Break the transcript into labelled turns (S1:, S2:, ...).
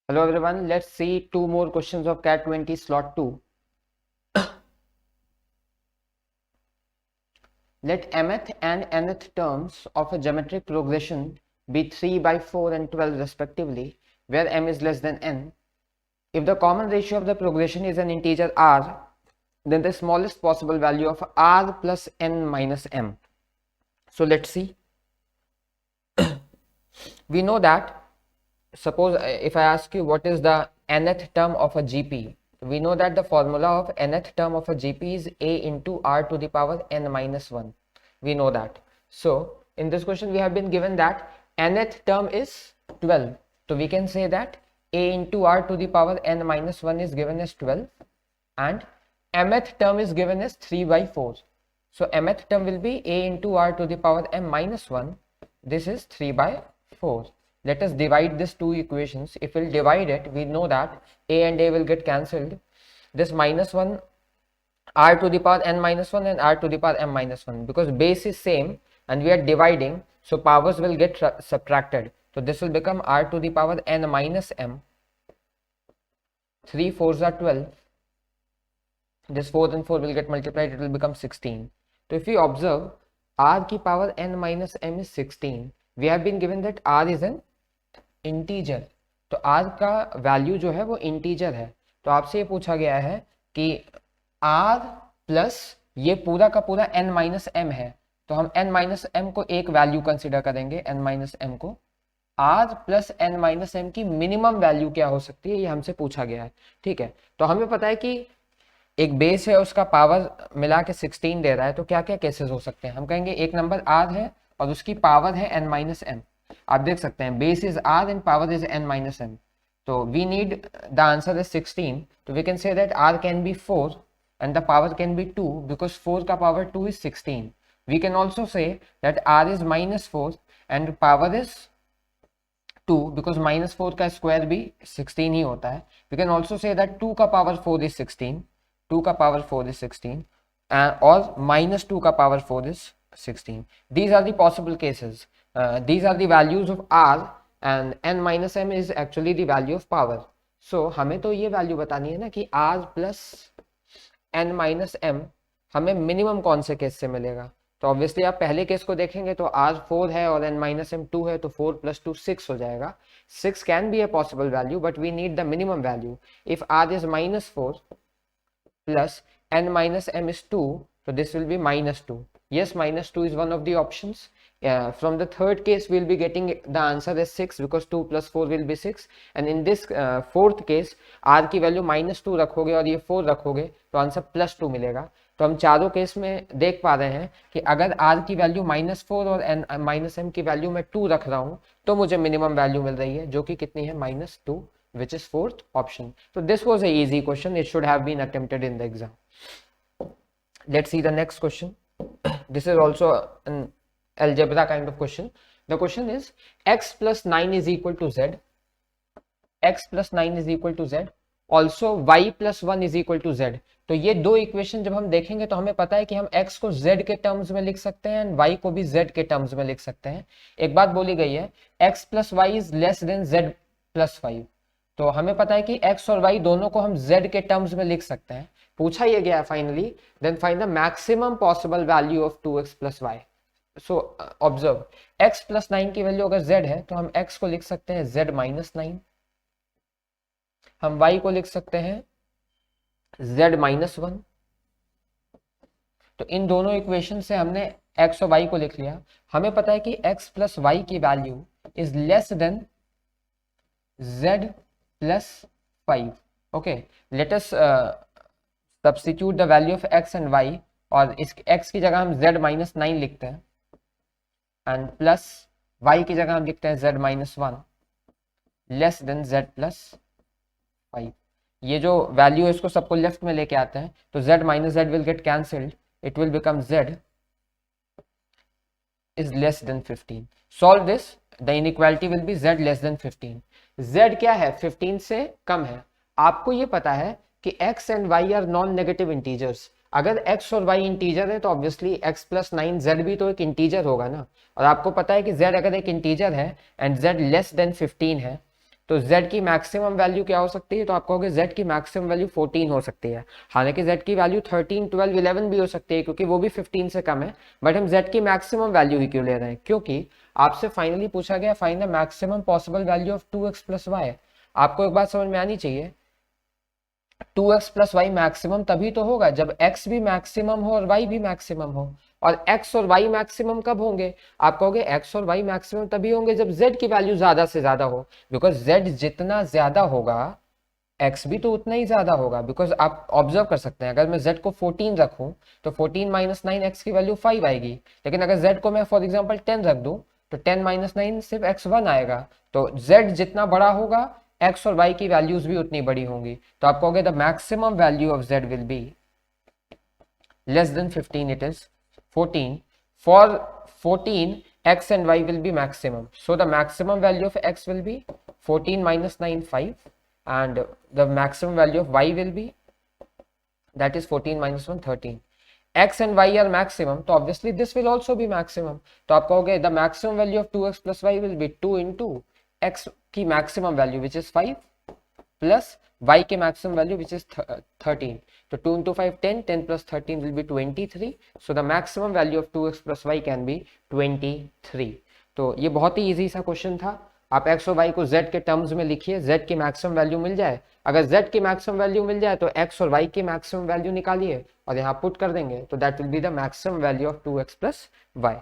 S1: Hello everyone, let's see two more questions of CAT 20 slot 2. Let mth and nth terms of a geometric progression be 3 by 4 and 12 respectively, where m is less than n. If the common ratio of the progression is an integer r, then the smallest possible value of r plus n minus m. So let's see. We know that, suppose if I ask you what is the nth term of a GP, we know that the formula of nth term of a GP is a into r to the power n minus 1. We know that. So in this question we have been given that nth term is 12. So we can say that a into r to the power n minus 1 is given as 12 and mth term is given as 3 by 4. So mth term will be a into r to the power m minus 1. This is 3 by 4. Let us divide these two equations. If we'll divide it, we know that a and a will get cancelled. This minus 1 r to the power n minus 1 and r to the power m minus 1, because base is same and we are dividing, so powers will get subtracted. So this will become r to the power n minus m. 3 4s are 12. This 4 and 4 will get multiplied, it will become 16. So if we observe, r की power n minus m is 16. We have been given that r is an integer. तो r का value जो है वो integer है. तो आपसे ये पूछा गया है कि r प्लस ये पूरा का पूरा n माइनस m है, तो हम n माइनस m को एक वैल्यू कंसिडर करेंगे. n माइनस m को r plus n minus m की मिनिमम वैल्यू क्या हो सकती है, ये हमसे पूछा गया है. ठीक है, तो हमें पता है कि एक बेस है, उसका पावर मिला के 16 दे रहा है. तो क्या क्या केसेस हो सकते हैं, हम कहेंगे एक नंबर r है और उसकी पावर है n माइनस m. आप देख सकते हैं base is r and power is n minus m. तो we need the answer is 16. तो we can say that r can be 4 and the power can be 2 because 4 का power 2 is 16. We can also say that r is minus 4 and power is 2 because minus 4 का square भी 16 ही होता है. We can also say that 2 का power 4 is 16. 2 का power 4 is 16 और minus 2 का power 4 is 16. These are the possible cases. These are the values of r and n minus m is actually the value of power. So हमें तो ये value बतानी है ना कि r plus n minus m हमें minimum कौन से केस से मिलेगा. तो ऑब्वियसली आप पहले केस को देखेंगे तो r 4 है और n माइनस m 2 है, तो 4 प्लस 2 6 हो जाएगा. 6 can be a possible value but we need the minimum value. If r is minus 4 plus n minus m is 2, so this will be minus 2. Yes, minus 2 is one of the options. From the third case we will be getting the answer as 6 because 2 plus 4 will be 6, and in this fourth case r की value minus 2 रखोगे और ये 4 रखोगे तो answer plus 2 मिलेगा. तो हम चारों केस में देख पा रहे हैं कि अगर r की वैल्यू माइनस 4 और n माइनस m की वैल्यू मैं 2 रख रहा हूँ तो मुझे मिनिमम वैल्यू मिल रही है जो कि कितनी है, minus 2, which is fourth option. So this was a easy question. It should have been attempted in the exam. Let's see the next question. This is also an algebra kind of question. The question is x plus 9 is equal to z. X plus 9 is equal to z. Also y plus 1 is equal to z. तो ये दो equation जब हम देखेंगे तो हमें पता है कि हम x को z के टर्म्स में लिख सकते हैं एंड y को भी z के टर्म्स में लिख सकते हैं. एक बात बोली गई है x plus y is less than z plus 5. तो हमें पता है कि x और y दोनों को हम z के टर्म्स में लिख सकते हैं. पूछा ये गया finally then find the maximum possible value of 2x plus y. So observe x plus 9 की वैल्यू अगर z है तो हम x को लिख सकते हैं z माइनस 9, हम y को लिख सकते हैं z माइनस 1. तो इन दोनों इक्वेशन से हमने x और y को लिख लिया. हमें पता है कि x प्लस वाई की value is less than z plus 5. Okay, let us substitute the value of x and y, और इस x की जगह हम z माइनस 9 लिखते हैं एंड प्लस y की जगह हम लिखते हैं z minus 1 less than z plus 5. ये जो वैल्यू है इसको सबको लेफ्ट में लेके आते हैं तो z minus z will get cancelled. It will become z is less than 15. Solve this. The inequality will be z less than 15. z क्या है, 15 से कम है. आपको ये पता है कि x and y are non negative integers. अगर x और y इंटीजर है तो ऑब्वियसली x प्लस 9 z भी तो एक इंटीजर होगा ना. और आपको पता है कि z अगर एक इंटीजर है एंड z लेस देन 15 है तो z की मैक्सिमम वैल्यू क्या हो सकती है, तो आप कहोगे z की मैक्सिमम वैल्यू 14 हो सकती है। हालांकि z की वैल्यू 13, 12, 11 भी हो सकती है क्योंकि वो भी 15 से कम है, बट हम z की मैक्सिमम वैल्यू ही क्यों ले रहे हैं, क्योंकि आपसे फाइनली पूछा गया find the maximum possible value of 2x plus y. आपको एक बात समझ में आनी चाहिए, 2x प्लस वाई मैक्सिमम तभी तो होगा जब x भी मैक्सिमम हो और y भी मैक्सिमम हो। और x और y मैक्सिमम कब होंगे, आप कहोगे x और y मैक्सिमम तभी होंगे जब z की वैल्यू ज्यादा से ज्यादा हो, बिकॉज z जितना ज्यादा होगा x भी तो उतना ही ज्यादा होगा। बिकॉज आप ऑब्जर्व कर सकते हैं, अगर मैं z को 14 रखूं तो 14 माइनस 9 x की वैल्यू 5 आएगी, लेकिन अगर z को मैं फॉर एग्जांपल 10 रख दूं तो 10 माइनस 9 सिर्फ x 1 आएगा। तो z जितना बड़ा होगा x और y की वैल्यूज भी उतनी बड़ी होंगी। तो आप कहोगे the maximum value of z will be less than 15, it is 14। For 14 x and y will be maximum, so the maximum value of x will be 14 minus 9 5, and the maximum value of y will be, that is 14 minus 1 13. x and y are maximum, so obviously this will also be maximum. तो आप कहोगे the maximum value of 2x plus y will be 2 into x की maximum value which is 5 plus y की maximum value which is 13. So 2 into 5 10, 10 plus 13 will be 23. So the maximum value of 2x plus y can be 23. तो ये बहुत ही easy सा question था। आप x और y को z के टर्म्स में लिखिए, z की मैक्सिमम वैल्यू मिल जाए, अगर z की मैक्सिमम वैल्यू मिल जाए तो x और y की मैक्सिमम वैल्यू निकालिए और यहाँ पुट कर देंगे, तो that will be the maximum value of 2x plus y।